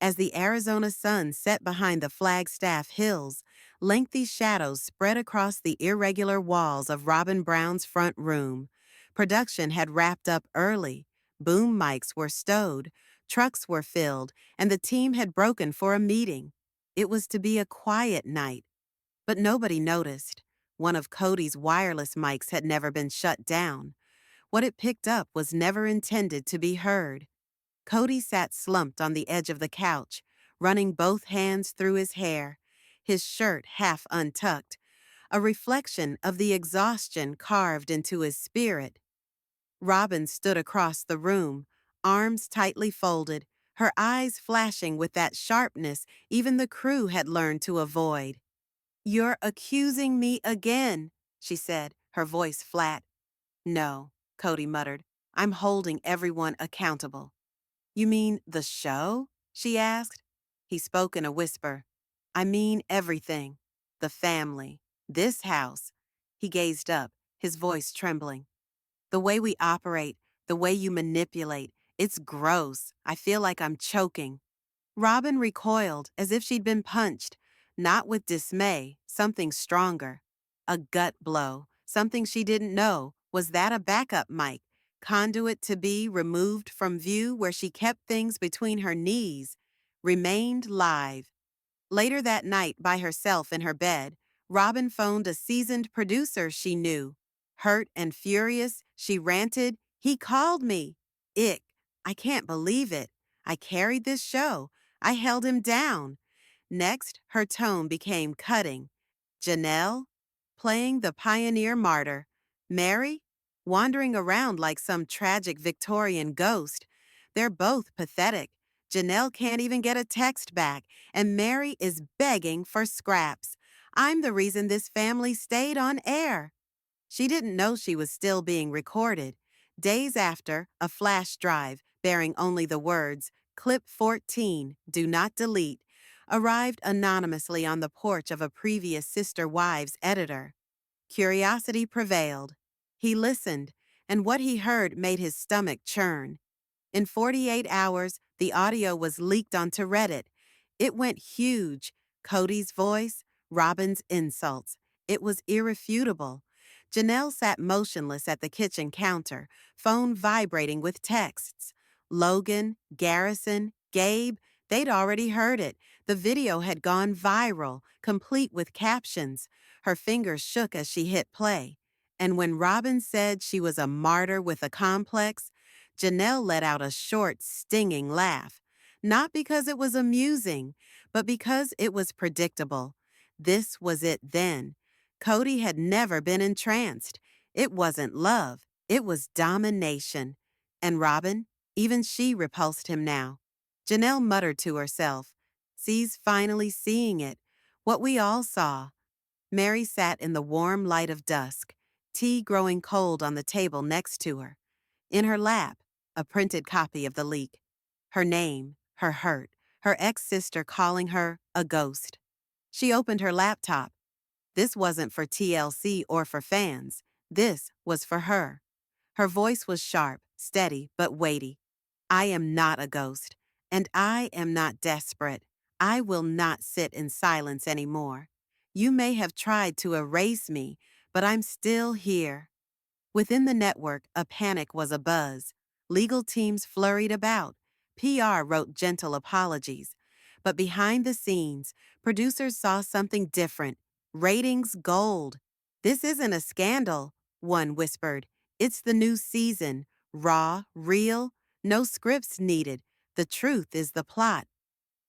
As the Arizona sun set behind the Flagstaff Hills, lengthy shadows spread across the irregular walls of Robyn Brown's front room. Production had wrapped up early. Boom mics were stowed, trucks were filled, and the team had broken for a meeting. It was to be a quiet night. But nobody noticed. One of Kody's wireless mics had never been shut down. What it picked up was never intended to be heard. Kody sat slumped on the edge of the couch, running both hands through his hair, his shirt half untucked, a reflection of the exhaustion carved into his spirit. Robyn stood across the room, arms tightly folded, her eyes flashing with that sharpness even the crew had learned to avoid. "You're accusing me again," she said, her voice flat. "No," Kody muttered. "I'm holding everyone accountable." "You mean the show?" she asked. He spoke in a whisper. "I mean everything. The family. This house." He gazed up, his voice trembling. "The way we operate, the way you manipulate, it's gross. I feel like I'm choking." Robyn recoiled as if she'd been punched, not with dismay, something stronger. A gut blow, something she didn't know. Was that a backup mic? Conduit to be removed from view where she kept things between her knees, remained live. Later that night, by herself in her bed, Robyn phoned a seasoned producer she knew. Hurt and furious, she ranted, "He called me. Ick. I can't believe it. I carried this show. I held him down." Next, her tone became cutting. Janelle, playing the pioneer martyr. Meri, wandering around like some tragic Victorian ghost. They're both pathetic. Janelle can't even get a text back, and Meri is begging for scraps. "I'm the reason this family stayed on air." She didn't know she was still being recorded. Days after, a flash drive bearing only the words, "Clip 14, do not delete," arrived anonymously on the porch of a previous Sister Wives editor. Curiosity prevailed. He listened, and what he heard made his stomach churn. In 48 hours, the audio was leaked onto Reddit. It went huge. Kody's voice, Robyn's insults. It was irrefutable. Janelle sat motionless at the kitchen counter, phone vibrating with texts. Logan, Garrison, Gabe, they'd already heard it. The video had gone viral, complete with captions. Her fingers shook as she hit play. And when Robyn said she was a martyr with a complex, Janelle let out a short, stinging laugh. Not because it was amusing, but because it was predictable. This was it then. Kody had never been entranced. It wasn't love. It was domination. And Robyn, even she repulsed him now. Janelle muttered to herself, "She's finally seeing it. What we all saw." Meri sat in the warm light of dusk, tea growing cold on the table next to her. In her lap, a printed copy of the leak. Her name, her hurt, her ex-sister calling her a ghost. She opened her laptop. This wasn't for TLC or for fans. This was for her. Her voice was sharp, steady, but weighty. "I am not a ghost, and I am not desperate. I will not sit in silence anymore. You may have tried to erase me, but I'm still here." Within the network, a panic was abuzz. Legal teams flurried about. PR wrote gentle apologies. But behind the scenes, producers saw something different. Ratings gold. "This isn't a scandal," one whispered. "It's the new season. Raw, real, no scripts needed. The truth is the plot."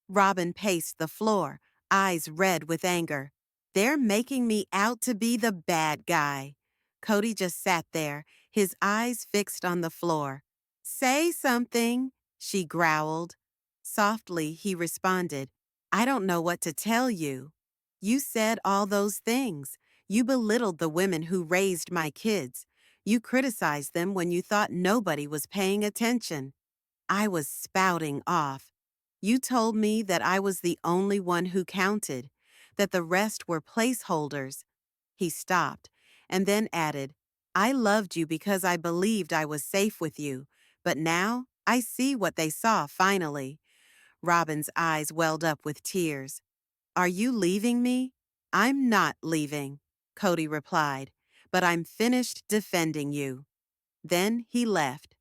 Robyn paced the floor, eyes red with anger. "They're making me out to be the bad guy." Kody just sat there, his eyes fixed on the floor. "Say something," she growled. Softly, he responded, "I don't know what to tell you. You said all those things. You belittled the women who raised my kids. You criticized them when you thought nobody was paying attention." I was spouting off. "You told me that I was the only one who counted, that the rest were placeholders." He stopped, and then added, "I loved you because I believed I was safe with you, but now I see what they saw finally." Robyn's eyes welled up with tears. Are you leaving me? I'm not leaving, Cody replied, but I'm finished defending you. Then he left.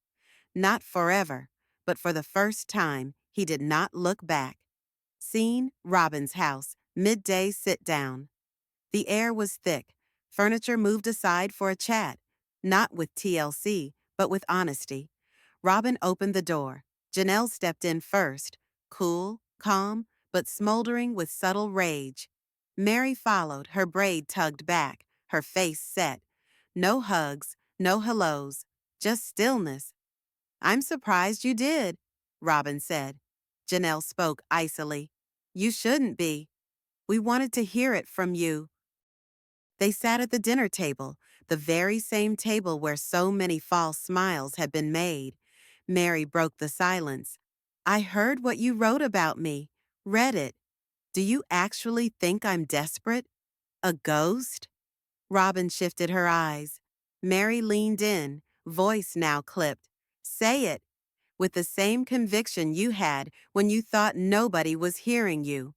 Not forever, but for the first time, he did not look back. Scene, Robyn's house, midday sit-down. The air was thick. Furniture moved aside for a chat, not with TLC, but with honesty. Robyn opened the door. Janelle stepped in first, cool, calm, but smoldering with subtle rage. Meri followed, her braid tugged back, her face set. No hugs, no hellos, just stillness. I'm surprised you did, Robyn said. Janelle spoke icily. You shouldn't be. We wanted to hear it from you. They sat at the dinner table, the very same table where so many false smiles had been made. Meri broke the silence. I heard what you wrote about me. Read it. Do you actually think I'm desperate? A ghost? Robyn shifted her eyes. Meri leaned in, voice now clipped. Say it, with the same conviction you had when you thought nobody was hearing you.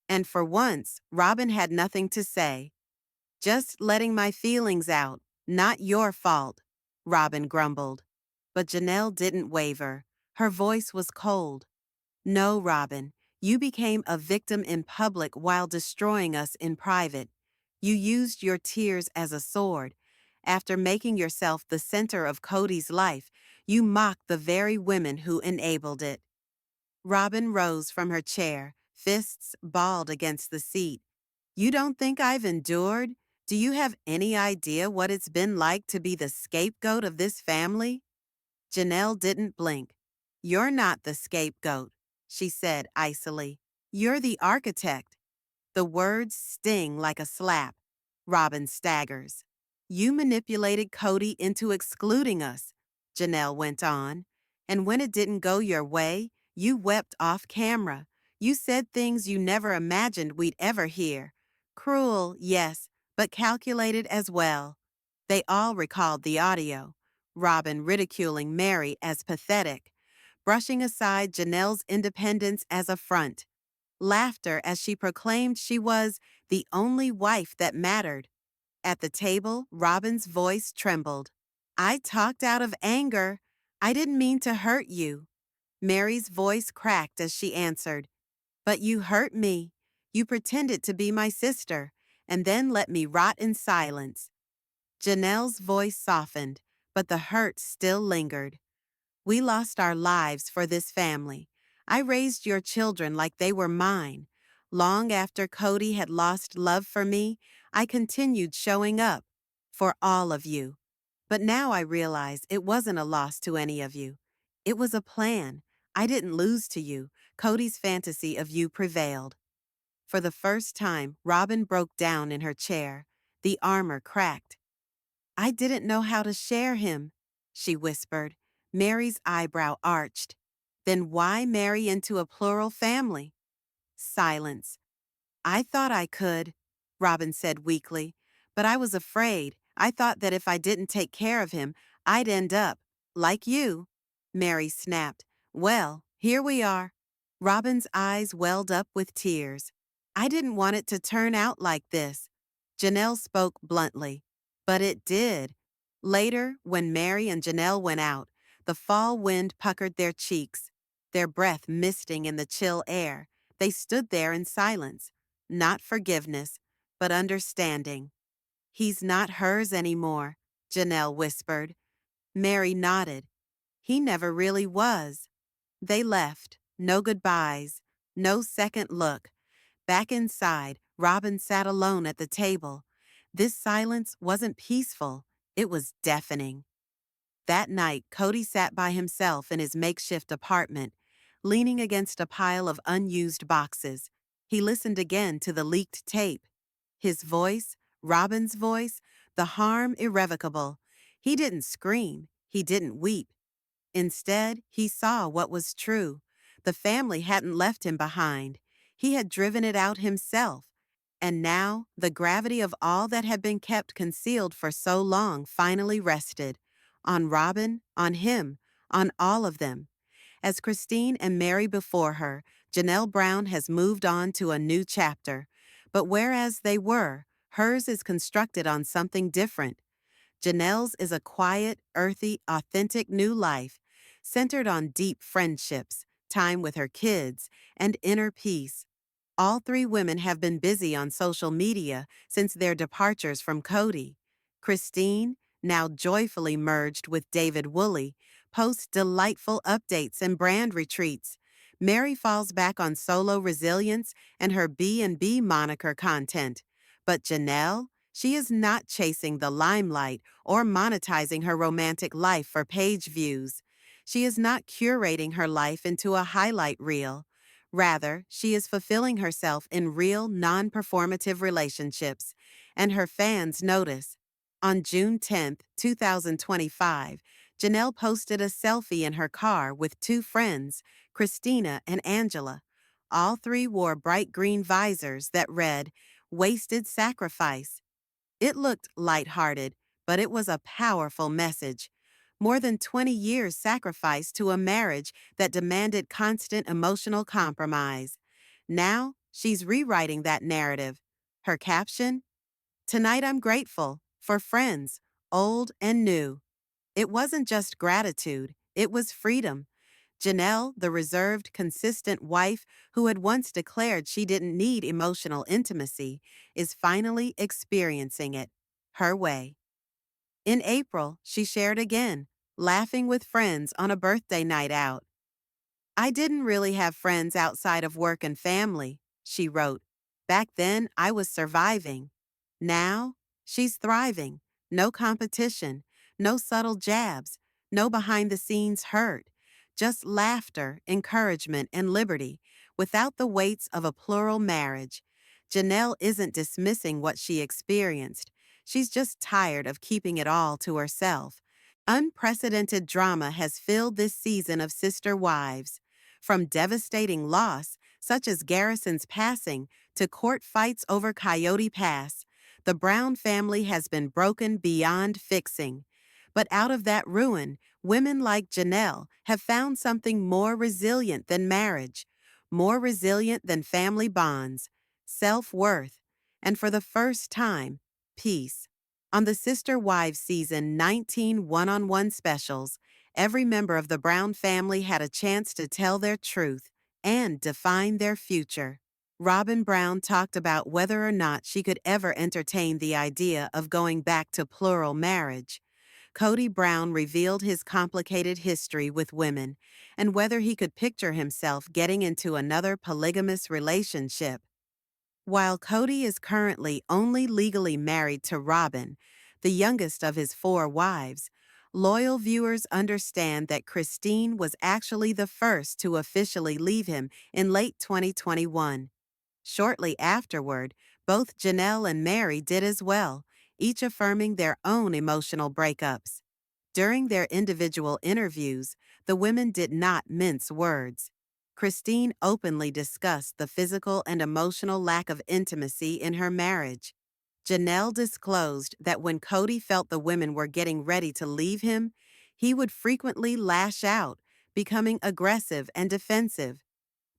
And for once, Robyn had nothing to say. Just letting my feelings out, not your fault, Robyn grumbled. But Janelle didn't waver. Her voice was cold. No, Robyn, you became a victim in public while destroying us in private. You used your tears as a sword. After making yourself the center of Cody's life, you mocked the very women who enabled it. Robyn rose from her chair, fists balled against the seat. You don't think I've endured? Do you have any idea what it's been like to be the scapegoat of this family? Janelle didn't blink. You're not the scapegoat, she said icily. You're the architect. The words sting like a slap. Robyn staggers. You manipulated Cody into excluding us, Janelle went on. And when it didn't go your way, you wept off camera. You said things you never imagined we'd ever hear. Cruel, yes, but calculated as well. They all recalled the audio. Robyn ridiculing Meri as pathetic, brushing aside Janelle's independence as a front. Laughter as she proclaimed she was the only wife that mattered. At the table, Robyn's voice trembled. I talked out of anger. I didn't mean to hurt you. Meri's voice cracked as she answered. But you hurt me. You pretended to be my sister, and then let me rot in silence. Janelle's voice softened, but the hurt still lingered. We lost our lives for this family. I raised your children like they were mine. Long after Cody had lost love for me, I continued showing up for all of you. But now I realize it wasn't a loss to any of you. It was a plan. I didn't lose to you. Cody's fantasy of you prevailed. For the first time, Robyn broke down in her chair. The armor cracked. I didn't know how to share him, she whispered. Meri's eyebrow arched. Then why marry into a plural family? Silence. I thought I could, Robyn said weakly, but I was afraid. I thought that if I didn't take care of him, I'd end up, like you. Meri snapped. Well, here we are. Robyn's eyes welled up with tears. I didn't want it to turn out like this. Janelle spoke bluntly. But it did. Later, when Meri and Janelle went out, the fall wind puckered their cheeks, their breath misting in the chill air. They stood there in silence, not forgiveness, but understanding. He's not hers anymore, Janelle whispered. Meri nodded. He never really was. They left, no goodbyes, no second look. Back inside, Robyn sat alone at the table. This silence wasn't peaceful, it was deafening. That night, Cody sat by himself in his makeshift apartment, leaning against a pile of unused boxes. He listened again to the leaked tape. His voice, Robyn's voice, the harm irrevocable. He didn't scream, he didn't weep. Instead, he saw what was true. The family hadn't left him behind. He had driven it out himself. And now, the gravity of all that had been kept concealed for so long finally rested. On Robyn, on him, on all of them. As Christine and Meri before her, Janelle Brown has moved on to a new chapter, but whereas they were, hers is constructed on something different. Janelle's is a quiet, earthy, authentic new life, centered on deep friendships, time with her kids, and inner peace. All three women have been busy on social media since their departures from Kody. Christine, now joyfully merged with David Woolley, posts delightful updates and brand retreats. Meri falls back on solo resilience and her B&B moniker content. But Janelle, she is not chasing the limelight or monetizing her romantic life for page views. She is not curating her life into a highlight reel. Rather, she is fulfilling herself in real, non-performative relationships, and her fans notice. On June 10, 2025, Janelle posted a selfie in her car with two friends, Christina and Angela. All three wore bright green visors that read, "Wasted Sacrifice." It looked lighthearted, but it was a powerful message. More than 20 years sacrificed to a marriage that demanded constant emotional compromise. Now, she's rewriting that narrative. Her caption? "Tonight I'm grateful for friends, old and new." It wasn't just gratitude, it was freedom. Janelle, the reserved, consistent wife who had once declared she didn't need emotional intimacy, is finally experiencing it her way. In April, she shared again, laughing with friends on a birthday night out. "I didn't really have friends outside of work and family," she wrote. "Back then, I was surviving. Now, she's thriving. No competition, no subtle jabs, no behind-the-scenes hurt. Just laughter, encouragement, and liberty, without the weights of a plural marriage." Janelle isn't dismissing what she experienced. She's just tired of keeping it all to herself. Unprecedented drama has filled this season of Sister Wives. From devastating loss, such as Garrison's passing, to court fights over Coyote Pass, the Brown family has been broken beyond fixing. But out of that ruin, women like Janelle have found something more resilient than marriage, more resilient than family bonds, self-worth, and for the first time, peace. On the Sister Wives Season 19 one-on-one specials, every member of the Brown family had a chance to tell their truth and define their future. Robyn Brown talked about whether or not she could ever entertain the idea of going back to plural marriage. Cody Brown revealed his complicated history with women and whether he could picture himself getting into another polygamous relationship. While Kody is currently only legally married to Robyn, the youngest of his four wives, loyal viewers understand that Christine was actually the first to officially leave him in late 2021. Shortly afterward, both Janelle and Meri did as well, each affirming their own emotional breakups. During their individual interviews, the women did not mince words. Christine openly discussed the physical and emotional lack of intimacy in her marriage. Janelle disclosed that when Kody felt the women were getting ready to leave him, he would frequently lash out, becoming aggressive and defensive.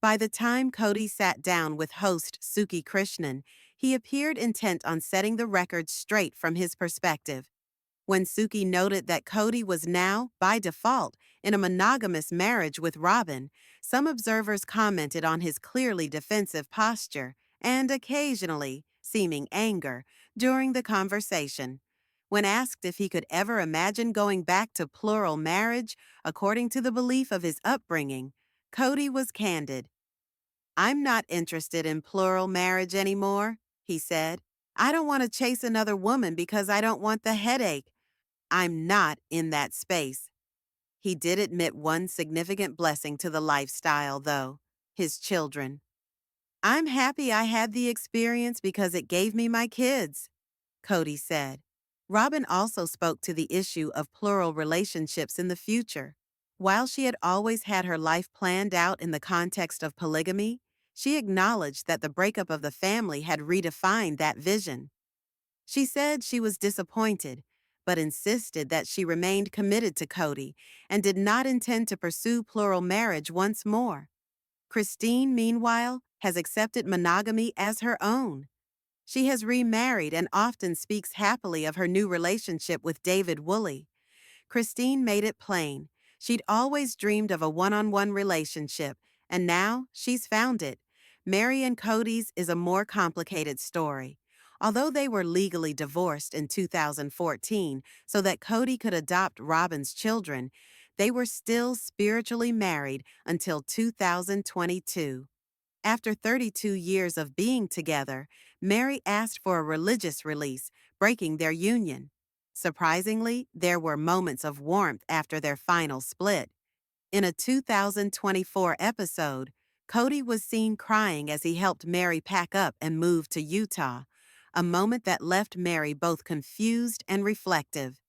By the time Kody sat down with host Suki Krishnan, he appeared intent on setting the record straight from his perspective. When Suki noted that Kody was now, by default, in a monogamous marriage with Robyn, some observers commented on his clearly defensive posture and occasionally seeming anger during the conversation. When asked if he could ever imagine going back to plural marriage, according to the belief of his upbringing, Kody was candid. "I'm not interested in plural marriage anymore," he said. "I don't want to chase another woman because I don't want the headache. I'm not in that space." He did admit one significant blessing to the lifestyle, though: his children. "I'm happy I had the experience because it gave me my kids," Kody said. Robyn also spoke to the issue of plural relationships in the future. While she had always had her life planned out in the context of polygamy, she acknowledged that the breakup of the family had redefined that vision. She said she was disappointed, but insisted that she remained committed to Kody and did not intend to pursue plural marriage once more. Christine, meanwhile, has accepted monogamy as her own. She has remarried and often speaks happily of her new relationship with David Woolley. Christine made it plain. She'd always dreamed of a one-on-one relationship, and now she's found it. Meri and Kody's is a more complicated story. Although they were legally divorced in 2014 so that Kody could adopt Robyn's children, they were still spiritually married until 2022. After 32 years of being together, Meri asked for a religious release, breaking their union. Surprisingly, there were moments of warmth after their final split. In a 2024 episode, Kody was seen crying as he helped Meri pack up and move to Utah, a moment that left Meri both confused and reflective.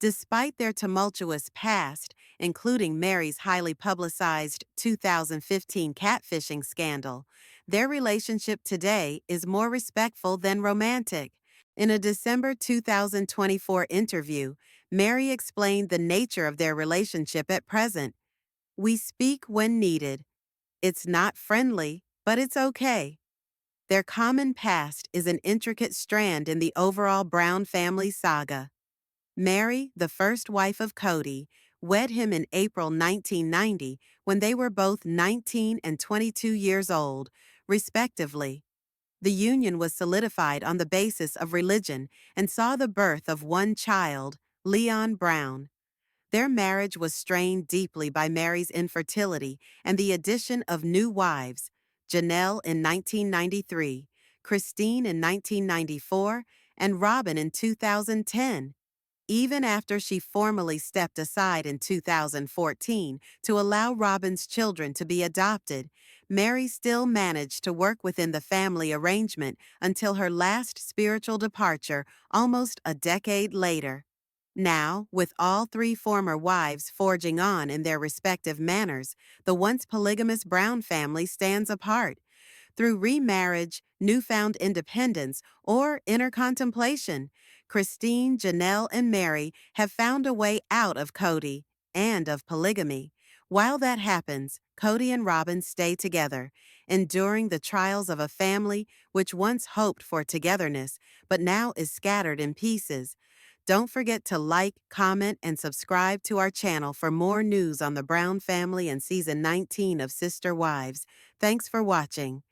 Despite their tumultuous past, including Meri's highly publicized 2015 catfishing scandal, their relationship today is more respectful than romantic. In a December 2024 interview, Meri explained the nature of their relationship at present. "We speak when needed. It's not friendly, but it's okay." Their common past is an intricate strand in the overall Brown family saga. Meri, the first wife of Kody, wed him in April 1990 when they were both 19 and 22 years old, respectively. The union was solidified on the basis of religion and saw the birth of one child, Leon Brown. Their marriage was strained deeply by Meri's infertility and the addition of new wives, Janelle in 1993, Christine in 1994, and Robyn in 2010. Even after she formally stepped aside in 2014 to allow Robyn's children to be adopted, Meri still managed to work within the family arrangement until her last spiritual departure almost a decade later. Now, with all three former wives forging on in their respective manners, the once polygamous Brown family stands apart. Through remarriage, newfound independence, or inner contemplation, Christine, Janelle, and Meri have found a way out of Kody and of polygamy. While that happens, Kody and Robyn stay together, enduring the trials of a family which once hoped for togetherness, but now is scattered in pieces. Don't forget to like, comment, and subscribe to our channel for more news on the Brown family and Season 19 of Sister Wives. Thanks for watching.